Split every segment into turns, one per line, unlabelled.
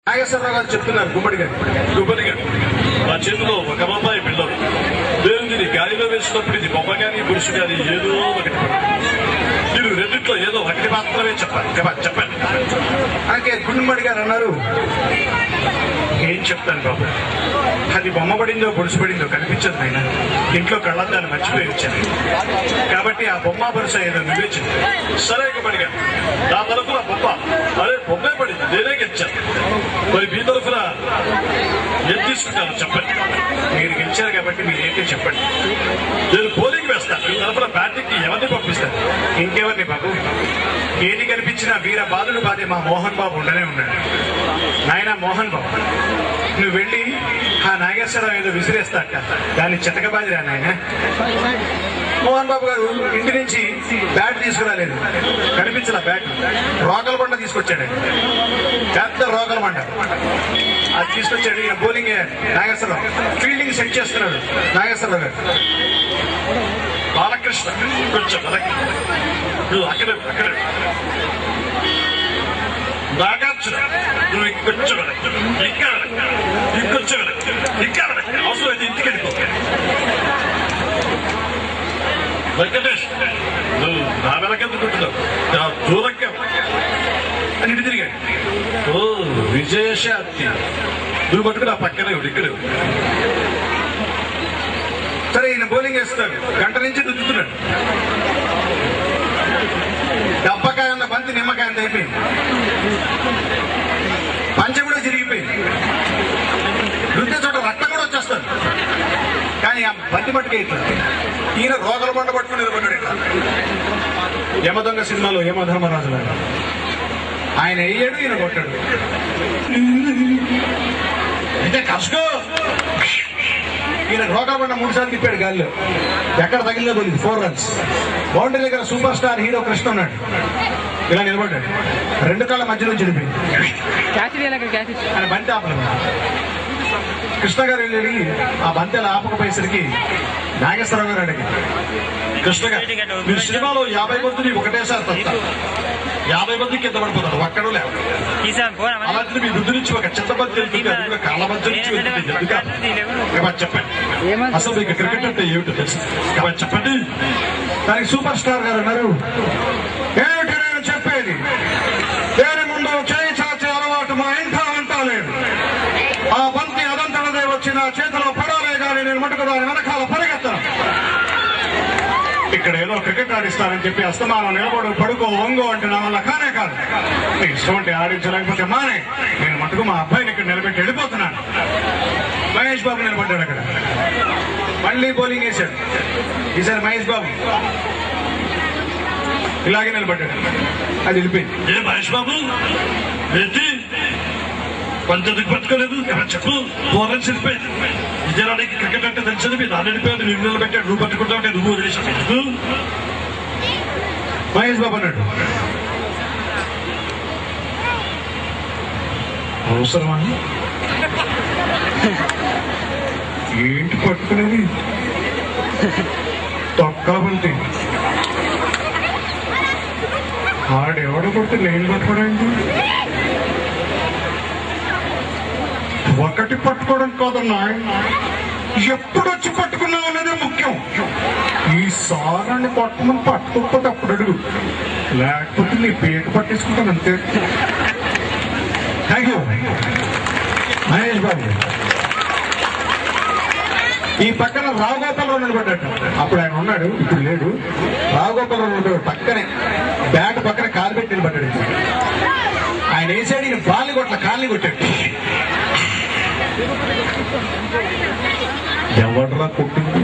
నాగేశ్వరరావు గారు చెప్తున్నారు గుమ్మడి గారు
మా చేతిలో ఒక బొమ్మాయి పిల్లలు దేవుడిని గాలిలో వేసినప్పుడు ఇది బొమ్మ గాని పురుషు గాని ఏదో ఒకటి మీరు రెండిట్లో ఏదో ఒకటి మాత్రమే చెప్పండి
అలాగే గుమ్మడి గారు అన్నారు, ఏం చెప్తాను బాబు, అది బొమ్మ పడిందో బొరుసు పడిందో కనిపించదు ఆయన, ఇంట్లో కళ్ళద్దాన్ని మర్చిపోయి వచ్చాను కాబట్టి ఆ బొమ్మ బొరుస ఏదో నివేచింది. సరే గుమ్మడి గారు, నా తరఫున బొమ్మ అదే బొమ్మే పడింది, నేనే గెలిచాను. మరి మీ తరఫున ఏం తీసుకుంటాను చెప్పండి. మీరు గెలిచారు కాబట్టి మీరైతే చెప్పండి. నేను పోలింగ్ వేస్తాను. మీ తరఫున బ్యాటింగ్ ఎవరిని పంపిస్తాను? ఇంకెవరిని బాబు? ఏది కనిపించినా వీర బాలుడు బాధే మా మోహన్ బాబు ఉండనే ఉన్నాడు. నాయన మోహన్ బాబు, నువ్వు వెళ్ళి ఆ నాగేశ్వరరావు ఏదో విసిరేస్తాట, దాన్ని చితకబాదిరా నాయన. మోహన్ బాబు గారు ఇంటి నుంచి బ్యాట్ తీసుకురాలేదు, కనిపించలా బ్యాట్. రోకల బండ తీసుకొచ్చాడు, పెద్ద రోకల బండ అది తీసుకొచ్చాడు. ఈయన బౌలింగ్ నాగేశ్వరరావు, ఫీల్డింగ్ సెట్ చేస్తున్నాడు నాగేశ్వరరావు గారు.
బాలకృష్ణ కొంచెం అక్కడే నాగార్జున నువ్వు ఇంకొంచెం ఇంకా అవసరం అయితే ఇంటికి వెళ్ళిపో. వెంకటేష్ నువ్వు నా వెనకెందుకుంటున్నావు, నా దూరంగా
అని ఇటు తిరిగాడు.
ఓ విజయశాంతి, నువ్వు మటుకు నా పక్కనే ఇక్కడ.
సరే ఈయన బౌలింగ్ వేస్తున్నాడు, గంట నుంచి దుద్దుతున్నాడు. డబ్బకాయ ఉన్న బంతి నిమ్మకాయ అంత అయిపోయింది, పంచ కూడా జరిగిపోయింది, రుద్దే చోట రక్తం కూడా వచ్చేస్తాడు. కానీ ఆ బంతి పట్టుకే ఇట్లా ఈయన రోగల బండ పట్టుకుని నిలబడ్డాడు. ఇట్లా యమదొంగ సినిమాలో యమధర్మరాజు లాగా ఆయన వేయడు, ఈయన కొట్టాడు. అయితే కసుకో ఈయన రోగల బండ 3 సార్లు తిప్పాడు గాలిలో, ఎక్కడ తగిలిలో పోయింది. 4 runs. బౌండరీ దగ్గర సూపర్ స్టార్ హీరో కృష్ణ ఉన్నాడు, ఇలా నిలబడ్డాడు. 2 కాళ్ళ మధ్యలో చెడిపోయింది. ఆయన బంతి ఆపలేదు. కృష్ణ గారు వెళ్ళి ఆ బంతి అలా ఆపకపోయేసరికి నాగేశ్వరరావు గారు అడిగి,
కృష్ణ గారు మీరు సినిమాలో 50 మందిని ఒకటేసారి తస్తారు, 50 మందికి కింద పడిపోతారు, ఒక్కడూ లేవు. అలాంటి మీ బుద్ధి నుంచి ఒక చిన్న బంతి వెళ్తుంది, అది కూడా కాళ్ళ బంతి నుంచి వెళ్తుంది. ఎందుకు చెప్పండి, అసలు మీకు క్రికెట్ అంటే ఏమిటో తెలుసు చెప్పండి.
దానికి సూపర్ స్టార్ గారు అన్నారు, ఏమిటి నేను చెప్పేది, దేని ముందు చేయి చాచే అలవాటు మా ఇంట్లో అంటా లేదు. ఆ బంతి అదంతటదే వచ్చి నా చేతిలో పడాలే కానీ నేను మటుకు దాని వెనకాల పరిగెత్తను. ఇక్కడ ఏదో క్రికెట్ ఆడిస్తానని చెప్పి అస్తమానం నిలబడు పడుకో వంగో అంటే నా వల్ల కానే కాదు. ఇష్టం అంటే ఆడించలేకపోతే మానే, నేను మటుకు మా అబ్బాయిని ఇక్కడ నిలబెట్టి వెళ్ళిపోతున్నాను. మహేష్ బాబు నిలబడ్డాడు అక్కడ, మళ్ళీ బౌలింగ్ వేశాడు. ఈసారి మహేష్ బాబు ఇలాగే నిలబడ్డాడు, అది వెళ్ళిపోయింది.
ఏ మహేష్ బాబు ఏంటి పంచదికి పట్టుకోలేదు చెప్పు, 4 runs వెళ్ళిపోయింది. విజయవాడకి క్రికెట్ అంటే తెలిసింది, మీరు నాన్న వెళ్ళిపోయాడు, నిన్ను నిలబెట్టాడు, నువ్వు పట్టుకుంటా ఉంటే నువ్వు వదిలేసావు.
మహేష్ బాబు అన్నాడు, అవసరమా ఏంటి పట్టుకునేది, తొక్కబంతి ఆడెవడో కొడితే నేను పట్టుకోవడానికి, ఒకటి పట్టుకోవడం కాదన్నా, ఎప్పుడు వచ్చి పట్టుకున్నావు అనేది ముఖ్యం. ఈ సారాన్ని పట్టుకుని పట్టుకోకపోతే అప్పుడు అడుగు, లేకపోతే నీ పేట పట్టేసుకుంటాను అంతే. Thank you Mahesh Babu. ఈ పక్కన రావుగోపాలరావు నిలబడ్డాడు, అప్పుడు ఆయన ఉన్నాడు, ఇప్పుడు లేడు. రావుగోపాలరావు ఉన్నాడు పక్కనే, బ్యాట్ పక్కన కాలు పెట్టి నిలబడ్డాడు. ఆయన వేసాడు, ఈయన బాల్ని కొట్ల కాల్ని కొట్టాడు. ఎవడ్రా కొట్టింది,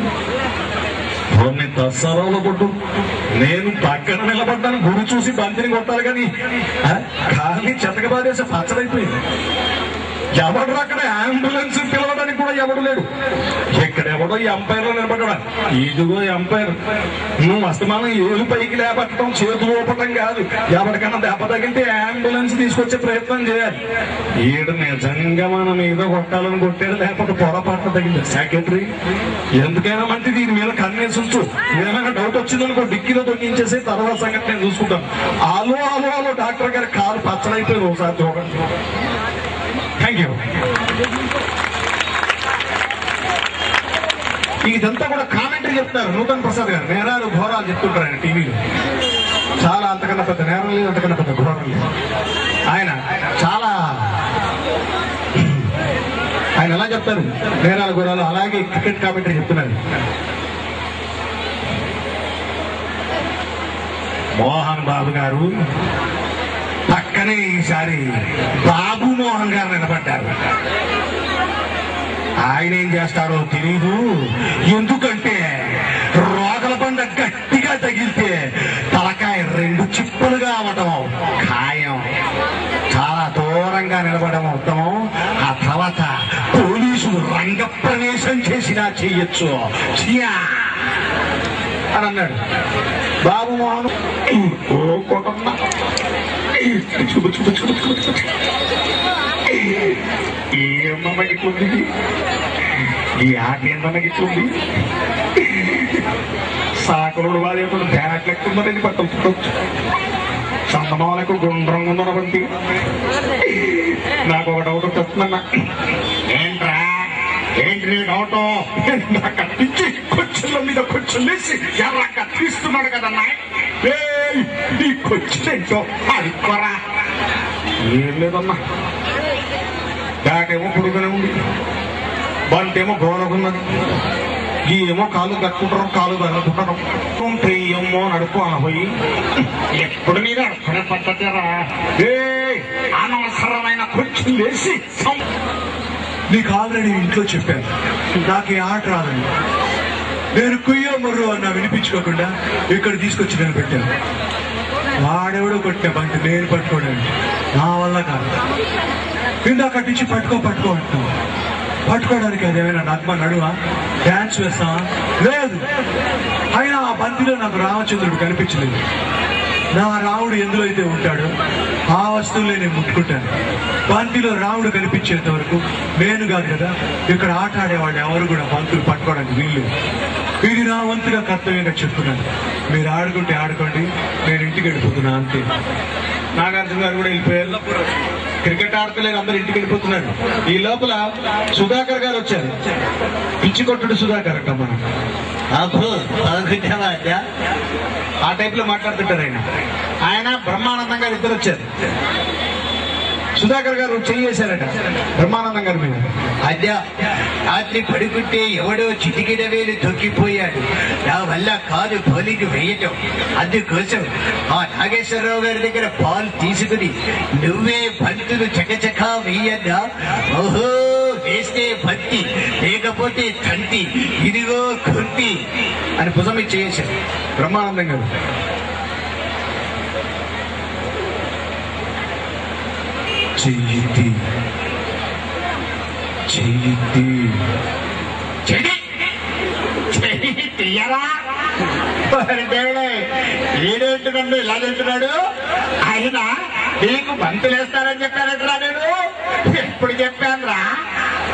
నేను దసరాలో కొట్టు, నేను పక్కన నిలబడ్డాను, గురి చూసి బంతిని కొట్టాలి కానీ కాల్ని చెత్తక బాధేసి పచ్చడైపోయింది. ఎవడు అక్కడ అంబులెన్స్ పిలవడానికి కూడా ఎవడు లేడు. ఎక్కడెవడో ఈ అంపైర్ లో నిలబడ్డా, ఇదిగో ఎంపైర్, నువ్వు అస్తమానం ఏలు పైకి లేపట్టడం చేతులు ఊపటం కాదు, ఎవరికైనా దెబ్బ తగిలితే అంబులెన్స్ తీసుకొచ్చే ప్రయత్నం చేయాలి. ఈడు నిజంగా మన మీద కొట్టాలని కొట్టాడు, లేకపోతే పొరపాటు తగిలింది. సెక్రటరీ ఎందుకైనా మంచి దీని మీద కన్నేసి ఉంచు, ఏమైనా డౌట్ వచ్చిందనుకో డిక్కీలో తొక్కించేసి తర్వాత సంగతి నేను చూసుకుంటాను. ఆలో డాక్టర్ గారి కాలు పచ్చడైపోయింది, ఒకసారి చూడండి.
Thank you. ఇదంతా కూడా కామెంటరీ చెప్తారు నూతన్ ప్రసాద్ గారు. నేరాలు ఘోరాలు చెప్తుంటారు ఆయన టీవీలో. చాలా అంతకన్నా పెద్ద నేరం లేదు, అంతకన్నా పెద్ద ఘోరం లేదు. ఆయన చాలా ఆయన ఎలా చెప్తారు నేరాలు ఘోరాలు, అలాగే క్రికెట్ కామెంటరీ చెప్తున్నారు. మోహన్ బాబు గారు పక్కనే ఈసారి బాబు మోహన్ గారు నిలబడ్డారు. ఆయన ఏం చేస్తారో తెలీదు. ఎందుకంటే రోగల బండ గట్టిగా తగిలితే తలకాయ 2 చిప్పులుగా అవటం ఖాయం. చాలా దూరంగా నిలబడడం ఉత్తమం. ఆ తర్వాత పోలీసులు రంగ ప్రవేశం చేసినా చెయ్యొచ్చు అని అన్నాడు బాబు మోహన్. ఏమన్నా ఇట్లుంది, ఈ ఆట ఏందన్నా ఇట్లుంది, సాకులు వాళ్ళేమో బ్యాట్ లెక్కుందని పట్టుకోవచ్చు, చందమాలకు గుండ్రంగా ఉన్నటువంటి. నాకు ఒక డౌట్ వస్తుందన్నా. ఏంట్రా ఏంటి నీ డౌట్? నాకు అనిపించి కొచ్చుల మీద కొచ్చులు వేసి ఎలా కత్తిస్తున్నాడు కదన్నా. నీ కొచ్చులేంటో అడుక్కోరా. ఏం లేదన్నా, బ్యాట్ ఏమో పొడుగునే ఉంది, బంట్ ఏమో గోనకున్నది, ఈ ఏమో కాలు కట్టుకుంటారు, కాలు తగ్గుకుంటారు, ఏమో నడుపు అనబోయి ఎప్పుడు మీద అడుక్కునే పద్ధతిరా. అనవసరమైన కొంచెం వేసి నీకు ఆల్రెడీ ఇంట్లో చెప్పాను నాకు ఈ ఆట రాదని. నేను కుయ్యో మొర్రు అన్నా వినిపించుకోకుండా ఇక్కడ తీసుకొచ్చి నేను పెట్టాను. వాడెవడో కొట్టిన బంటి నేను పట్టుకోవడానికి నా వల్ల కాదు. ఇందాక నుంచి పట్టుకో అంటున్నావు. పట్టుకోవడానికి అదేమైనా నగ్మ నడువా? డాన్స్ వేస్తావా? లేదు. అయినా ఆ బంతిలో నాకు రామచంద్రుడు కనిపించలేదు. నా రాముడు ఎందులో అయితే ఉంటాడో ఆ వస్తువులే నేను ముట్టుకుంటాను. బంతిలో రాముడు కనిపించేంత వరకు నేను కాదు కదా ఇక్కడ ఆట ఆడేవాళ్ళు ఎవరు కూడా బంతులు పట్టుకోవడానికి వీళ్ళు. ఇది నా వంతుగా కర్తవ్యంగా చెప్తున్నాను. మీరు ఆడుకుంటే ఆడుకోండి, నేను ఇంటికి వెళ్ళిపోతున్నా అంతే. నాగార్జున గారు కూడా వెళ్ళిపోయారు. క్రికెట్ ఆడతలేదు, అందరూ ఇంటికి వెళ్ళిపోతున్నారు. ఈ లోపల సుధాకర్ గారు వచ్చారు. పిచ్చి కొట్టుడు సుధాకర్ అంట. మనం ఆ టైప్ లో మాట్లాడుతుంటారు ఆయన బ్రహ్మానందం గారు ఇద్దరు వచ్చారు. సుధాకర్ గారు చేశారట బ్రహ్మానందం గారి మీద.
అద్దా రాత్రి పడుకుంటే ఎవడో చిటికిన వేలు తొక్కిపోయాడు, నా వల్ల కాదు బౌలింగ్ వేయటం. అందుకోసం ఆ నాగేశ్వరరావు గారి దగ్గర బాల్ తీసుకుని నువ్వే బంతులు చకచకా వేయన్నా. ఓహో వేస్తే బంతి లేకపోతే తంతి, ఇదిగో కుంటి అని భుజం చేశారు
బ్రహ్మానందం గారు. చెయ్యిద్ది
తీయరా ఏడేంటి నన్ను ఇలా తింటున్నాడు. ఆయన నీకు బంతులేస్తారని చెప్పానంటరా. నేను ఎప్పుడు చెప్పాను రా?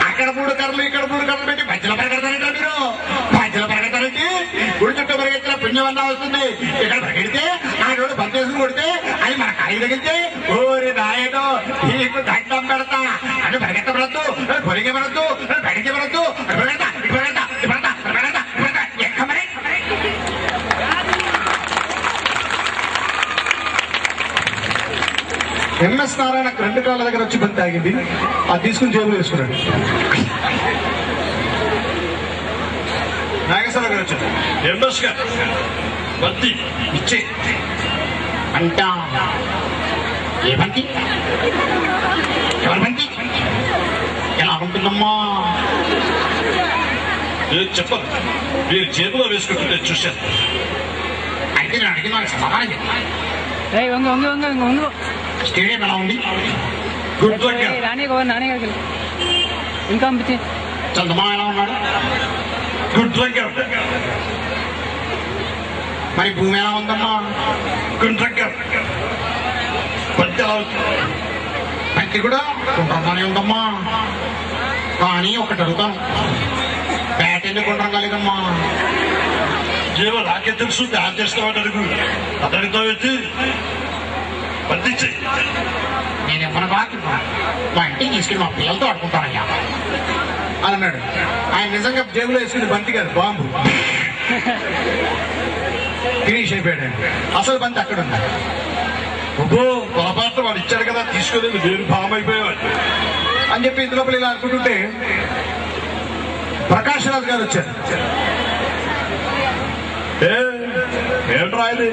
అక్కడ 3 కర్రలు ఇక్కడ 3 కర్రలు పెట్టి మధ్యలో పరిగెడతారంట. మీరు మధ్యలో పరిగెడతారంటే గుడి చుట్టూ పరిగెత్తిన పుణ్యమన్నా వస్తుంది. ఇక్కడ పరిగెడితే ఆ రోడ్డు బంతేసుకుని కొడితే అది మన కాయ తగిలితే ఓరి నాయనో నీకు దండం పెడతా అని పరిగెత్తబడద్దు, పొరిగబడద్దు, బడికి పెడతా ఎక్కమని.
ఎంఎస్ నారాయణ 2 కాళ్ళ దగ్గర వచ్చి బంతి ఆగింది. అది తీసుకుని జేబులు వేసుకున్నాడు. నాగేశ్వరరావు గారు వచ్చారు.
ఎంఎస్ గారు బంతి ఇచ్చే
అంటా. ఏ బంతి? ఎవరి బంతి? ఎలా ఉంటుందమ్మా?
చెప్పదు, మీరు జేబులో వేసుకుంటుంటే చూశాను.
అయితే నేను అడిగిన నాకు సమాధానం చెప్పాలి. స్టేడియం ఎలా ఉంది?
Good luck.
ఇంకా
చందమా ఎలా ఉన్నాడు?
Good luck.
మరి భూమి ఎలా ఉందమ్మా?
Good luck.
బంతి కూడా గుండ్రంగానే ఉందమ్మా. కానీ ఒకటి అడుగుతాను, బ్యాట్ ఎందుకు గుండ్రం కాలేదమ్మా?
జీవ నాకే తెలుసు, బ్యాట్ చేస్తామని అడుగు. అతడితో వచ్చి
బంధించి
నేను ఇవ్వను బాకి మా ఇంటికి తీసుకెళ్ళి మా పిల్లలతో ఆడుకుంటానయ్యా
అని అన్నాడు. ఆయన నిజంగా జేబులో వేసుకుంది బంతి కాదు, బాంబు. ఫినిష్ అయిపోయాడు. అసలు బంతి అక్కడ ఉంది.
పొరపాటు వాడు ఇచ్చాడు కదా తీసుకోలేదు, వేరు భావం అయిపోయేవాడు
అని చెప్పి ఇంత లోపల ఇలా అనుకుంటుంటే ప్రకాష్ రాజ్ గారు వచ్చారు.
ఏంట్రా ఇది?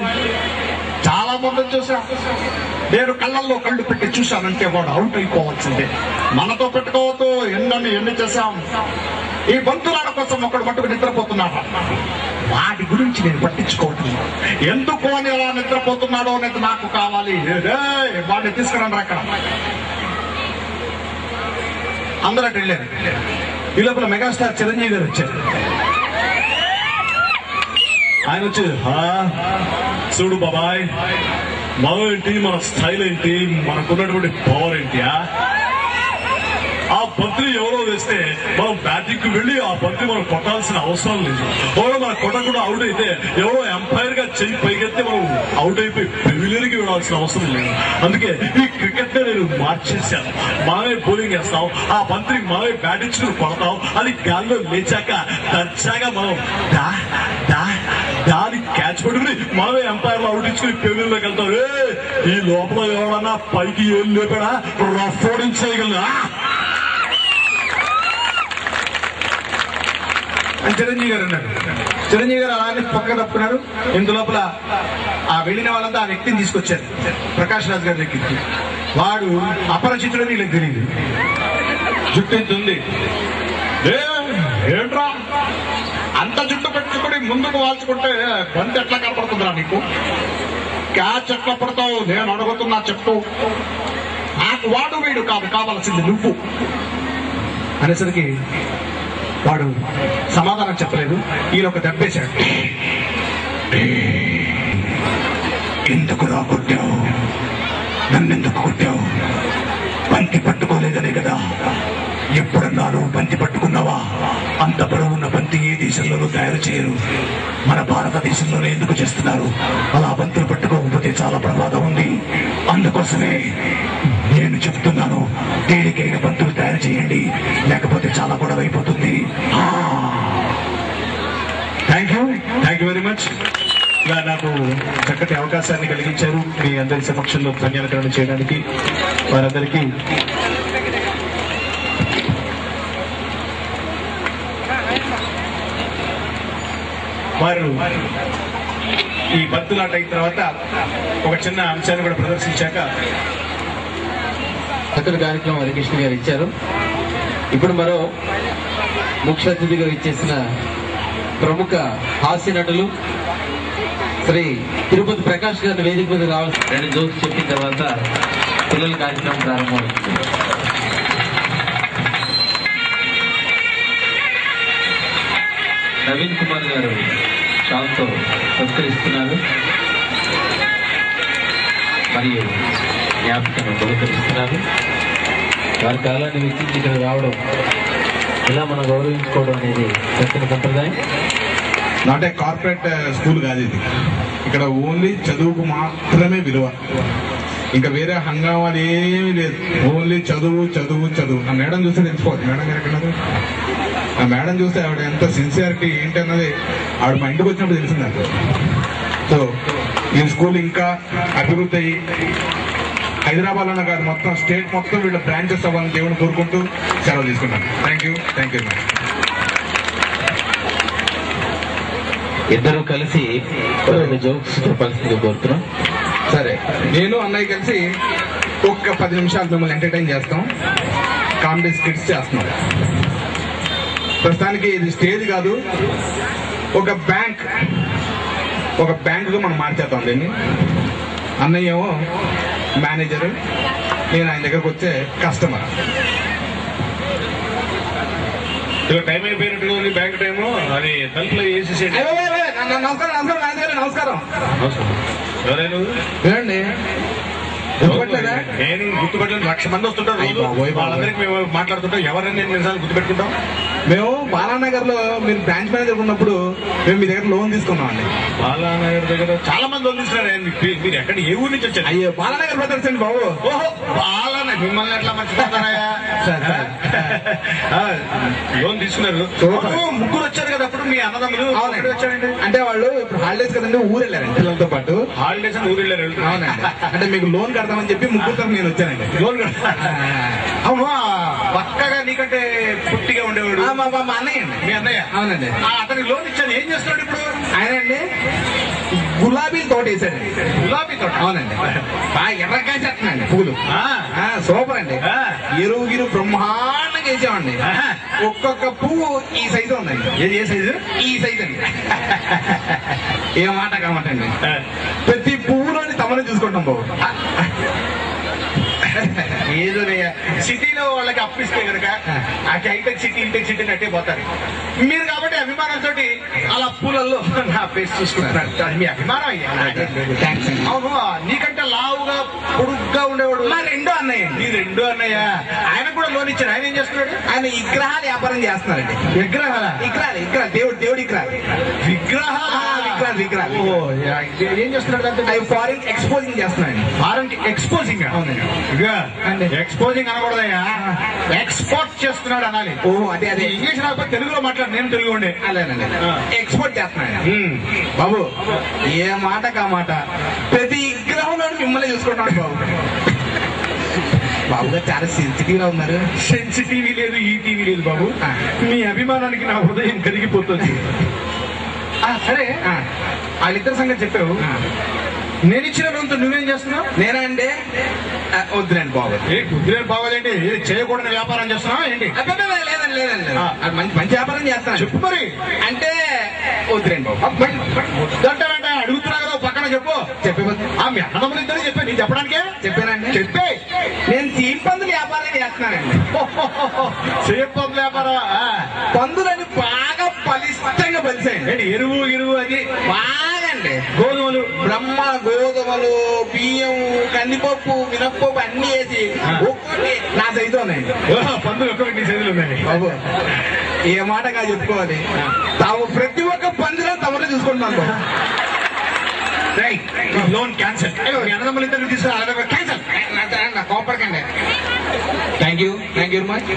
చాలా మంది చూసా, నేను కళ్ళల్లో కళ్ళు పెట్టి చూశానంటే వాడు అవుట్ అయిపోవాల్సిందే. మనతో పెట్టుకోవద్దు, ఎన్ని చేశాం. ఈ బంతులాడ కోసం ఒకడు మట్టుకు నిద్రపోతున్నాడు. వాడి గురించి నేను పట్టించుకోవట్లేదు. ఎందుకు అని ఎలా నిద్రపోతున్నాడో అనేది నాకు కావాలి. వాడిని తీసుకురండి అక్కడ.
అందరూ అటు వెళ్ళారు. ఈ లోపల మెగాస్టార్ చిరంజీవి గారు వచ్చారు. ఆయన వచ్చి,
చూడు బాబాయ్, మనం ఏంటి, మన స్టైల్ ఏంటి, మనకున్నటువంటి పవర్ ఏంటి? ఆ బంతిని ఎవరో వేస్తే మనం బ్యాటింగ్ కు వెళ్లి ఆ బంతి మనం కొట్టాల్సిన అవసరం లేదు. ఎవరో మన కొట్టకుండా అవుట్ అయితే ఎవరో ఎంపైర్ గా చెయ్యి పైకెత్తే మనం అవుట్ అయిపోయి పెవిలియన్ కి వెళ్ళాల్సిన అవసరం లేదు. అందుకే ఈ క్రికెట్ నే నేను మార్చేశాను. మనమే బౌలింగ్ వేస్తాం, ఆ బంతిని మనమే బ్యాటింగ్ కొడతాం. అది గాల్లో లేచాక దర్జాగా మనం దాని క్యాచ్ పట్టుకుని మనమే ఎంపైర్ లో అవుట్ ఇచ్చుకుని పెవిలియన్ లోకి వెళ్తాం. ఈ లోపల ఎవరన్నా పైకి ఏం లేపాడా రఫ్ ఓడింగ్ చేయగలరా
అని చిరంజీవి గారు అన్నాడు. చిరంజీవి గారు అలానే పక్క తప్పుకున్నారు. ఇంత లోపల ఆ వెళ్ళిన వాళ్ళంతా ఆ వ్యక్తిని తీసుకొచ్చారు ప్రకాష్ రాజ్ గారి దగ్గరికి. వాడు అపరిచితుడని వీళ్ళకి తెలియదు.
జుట్టు ఎంత ఉంది, ఏంట్రా అంత జుట్టు పెట్టుకుని ముందుకు వాల్చుకుంటే బంతి ఎట్లా కనపడుతుందిరా నీకు? క్యాచ్ ఎట్లా పడతావు నేను అడుగుతున్నా చెప్పు. నాకు వాడు వీడు కాదు, కావాల్సింది నువ్వు
అనేసరికి వాడు సమాధానం చెప్పలేదు. ఈయన ఒక దెబ్బేశాడు.
ఎందుకు రా కొట్టావు? నన్నెందుకు కొట్టావు? బంతి పట్టుకోలేదనే కదా. ఎప్పుడన్నాను బంతి పట్టుకున్నావా? అంత బరువున్న బంతి ఏ దేశంలోనూ తయారు చేయరు, మన భారతదేశంలోనే ఎందుకు చేస్తున్నారు? అలా బంతులు పట్టుకోకపోతే చాలా ప్రమాదం ఉంది. అందుకోసమే నేను చెప్తున్నాను, తేలికైన బంతులు తయారు చేయండి, లేకపోతే చాలా గొడవ అయిపోతుంది.
Thank you very much. ఇలా నాకు చక్కటి అవకాశాన్ని కలిగించారు మీ అందరి సమక్షంలో ధన్యవాదాలు చేయడానికి. వారందరికీ వారు ఈ బంతులాట అయిన తర్వాత ఒక చిన్న అంశాన్ని కూడా ప్రదర్శించాక
చక్కటి కార్యక్రమం హరికృష్ణ గారు ఇచ్చారు. ఇప్పుడు మరో ముఖ్య అతిథిగా ఇచ్చేసిన ప్రముఖ హాస్య నటులు శ్రీ తిరుపతి ప్రకాష్ గారిని వేదిక మీద రావాల్సి 2 జోక్స్ చెప్పిన తర్వాత పిల్లల కార్యక్రమం ప్రారంభమవుతుంది. నవీన్ కుమార్ గారు షాల్తో సత్కరిస్తున్నారు మరియు జ్ఞాపకం బహుకరిస్తున్నారు. వారి కాలాన్ని వెచ్చించి ఇక్కడ రావడం, ఇలా మనం గౌరవించుకోవడం అనేది చక్కని సంప్రదాయం.
నాట్ ఏ కార్పొరేట్ స్కూల్ కాదు ఇది. ఇక్కడ ఓన్లీ చదువుకు మాత్రమే విలువ, ఇంకా వేరే హంగామాలు ఏమీ లేదు. ఓన్లీ చదువు చదువు చదువు. ఆ మేడం చూస్తే తెలిసిపోతుంది. మేడం గారు ఎక్కడున్నారు? ఆ మేడం చూస్తే ఆవిడ ఎంత సిన్సియారిటీ ఏంటి అన్నది ఆవిడ మా ఇంటికి వచ్చినప్పుడు తెలిసింది నాకు. సో ఈ స్కూల్ ఇంకా అభివృద్ధి అయ్యి హైదరాబాద్ లోనే కాదు మొత్తం స్టేట్ మొత్తం వీళ్ళ బ్రాంచెస్ అవ్వాలని దేవుని కోరుకుంటూ సెలవు తీసుకున్నాను. Thank you madam.
ఇద్దరు కలిసి 2 జోక్స్ చెప్పాల్సిందిగా కోరుతున్నాం.
సరే, నేను అన్నయ్య కలిసి ఒక్క 10 నిమిషాలు మిమ్మల్ని ఎంటర్టైన్ చేస్తాం. కామెడీ స్కిట్స్ చేస్తున్నాం. ప్రస్తుతానికి ఇది స్టేజ్ కాదు, ఒక బ్యాంకుగా మనం మార్చేద్దాం దీన్ని. అన్నయ్య ఏమో మేనేజర్, నేను ఆయన దగ్గరకు వచ్చే కస్టమర్.
టైం అయిపోయినట్టుగా ఉంది. బ్యాంక్ టైము అది తలుపులో వేసేసేయండి.
నమస్కారం నమస్కారం మేనేజర్, నమస్కారం.
ఎవరైనా
చూడండి,
గుర్తుపట్టలేదా?
నేను గుర్తుపెట్టలేదు. 1,00,000 మంది వస్తుంటారు
అయ్య బాబోయ్ బాబోయ్.
వాళ్ళందరికీ మేము మాట్లాడుతుంటాం. ఎవరైనా నేను నిజాలు గుర్తుపెట్టుకుంటాం.
మేము బాలానగర్ లో మీరు బ్రాంచ్ మేనేజర్ ఉన్నప్పుడు మేము మీ దగ్గర లోన్ తీసుకున్నాం అండి.
బాలానగర్ దగ్గర చాలా మంది వదిలిస్తున్నారు. మీరు ఎక్కడ ఏ ఊరి నుంచి వచ్చారు?
అయ్యో బాలానగర్ బ్రదర్స్ అండి బాబు.
ఓహో బాలానగర్. మిమ్మల్ని ఎట్లా మర్చిపోతారా? లోన్ తీసుకున్నారు. ముగ్గురు వచ్చారు కదా అప్పుడు మీ అన్నదమ్ములు.
అవునండి.
వచ్చారండి.
అంటే వాళ్ళు ఇప్పుడు హాలిడేస్ కదండి ఊరు వెళ్ళారండి పిల్లలతో పాటు.
హాలిడేస్ అని ఊరు వెళ్ళారు.
అవునండి. అంటే మీకు లోన్ కడతామని చెప్పి ముగ్గురుతో నేను వచ్చానండి.
లోన్ అవును. పక్కగా నీకంటే పుట్టిగా ఉండేవాడు
మా అన్నయ్య అండి.
మీ అన్నయ్య.
అవునండి.
అతనికి లోన్ ఇచ్చాను. ఏం చేస్తున్నాడు ఇప్పుడు
ఆయన అండి గులాబీ తోట వేసాడండి.
గులాబీ తోట.
అవునండి. బాగా ఎర్రగా చేస్తున్నాండి పూలు. సూపర్ అండి. ఎరువు గిరు బ్రహ్మాండంగా వేసామండి. ఒక్కొక్క పువ్వు ఈ సైజు ఉందండి.
ఏది ఏ సైజు?
ఈ సైజు అండి. ఏ మాట కామాటండి. ప్రతి పువ్వులోని తమను చూసుకుంటాం బాబు.
ఏదోనయ్యా సిటీలో వాళ్ళకి అప్పిస్తే కనుక ఆ హైటెక్ సిటీ ఇంటెక్ సిటీ నట్టే పోతారు. మీరు కాబట్టి అభిమానంతో అలా పూలల్లో నా ఫేస్ చూసుకుంటున్నారు. అది మీ అభిమానం అయ్యా.
థ్యాంక్స్ అండి.
అవును. నీకంటే లావుగా పొడుగ్గా ఉండేవాడు
మా రెండో అన్నయ్య అండి.
నీ రెండో అన్నయ్య. ఆయన కూడా లోన్ ఇచ్చారు. ఆయన ఏం చేస్తున్నాడు?
ఆయన విగ్రహాలు వ్యాపారం చేస్తున్నారండి.
విగ్రహాల
విగ్రహాలు దేవుడి విగ్రహాలు. విగ్రహాలు
ఏం చేస్తున్నాడు?
అవి ఫారిన్ ఎక్స్పోజింగ్ చేస్తున్నాయండి.
Foreign exposing.
అవునండి.
ఎక్స్పోజింగ్ అనకూడదయ్యా. ఎక్స్పోర్ట్ చేస్తున్నాడు అనాలి.
ఓ అదే
ఇంగ్లీష్ రాకపోతే తెలుగులో మాట్లాడు. నేను తెలుగు ఉండే.
అలానండి. ఎక్స్పోర్ట్ చేస్తున్నాడు బాబు. ఏ మాట కా మాట ప్రతి విగ్రహంలో మిమ్మల్ని చూసుకుంటాడు బాబు. బాబు గారు చాలా సెన్సిటివ్ గా ఉన్నారు.
సెన్సిటివ్ లేదు, ఈ టీవీ లేదు బాబు. మీ అభిమానానికి నా హృదయం కరిగిపోతుంది. సరే వాళ్ళిద్దరి సంగతి చెప్పావు. నేను ఇచ్చిన లోన్తో నువ్వేం చేస్తున్నావు?
నేనా అండి? వద్దులేండి బాబు.
కుదిరే బాగోలేండి. చేయకూడని వ్యాపారం చేస్తున్నావా ఏంటి?
లేదండి. మంచి వ్యాపారం చేస్తాను.
చెప్పు మరి.
అంటే వద్దులేండి బాబు.
అంటే అడుగుతున్నా కదా పక్కన చెప్పు. మీ అన్నదమ్ములు ఇద్దరు చెప్పా. నేను చెప్పడానికే
చెప్పానండి.
చెప్పే.
నేను చీప్ పందులు వ్యాపారం చేస్తున్నానండి.
చీప్ పందుల వ్యాపారం.
పందులని బాగా బలిష్టంగా బలిసాయండి.
ఎరువు అది
బాగా అండి.
గోధుమలు
గోధుమలు బియ్యం కందిపప్పు మినప్పప్పు అన్ని వేసి ఒక్కొక్కటి నా సైజు ఉన్నాయండి.
పందులు ఒక్కొక్కటి సైజులు ఉన్నాయి
బాబు. ఏ మాటగా చెప్పుకోవాలి. తాము ప్రతి ఒక్క పందులో తమలో చూసుకుంటున్నాను బాబు.
Loan cancel. అన్నదమ్ములు ఇద్దరు తీసుకురా. క్యాన్సల్.
నా కోపడకండి. Thank you very much.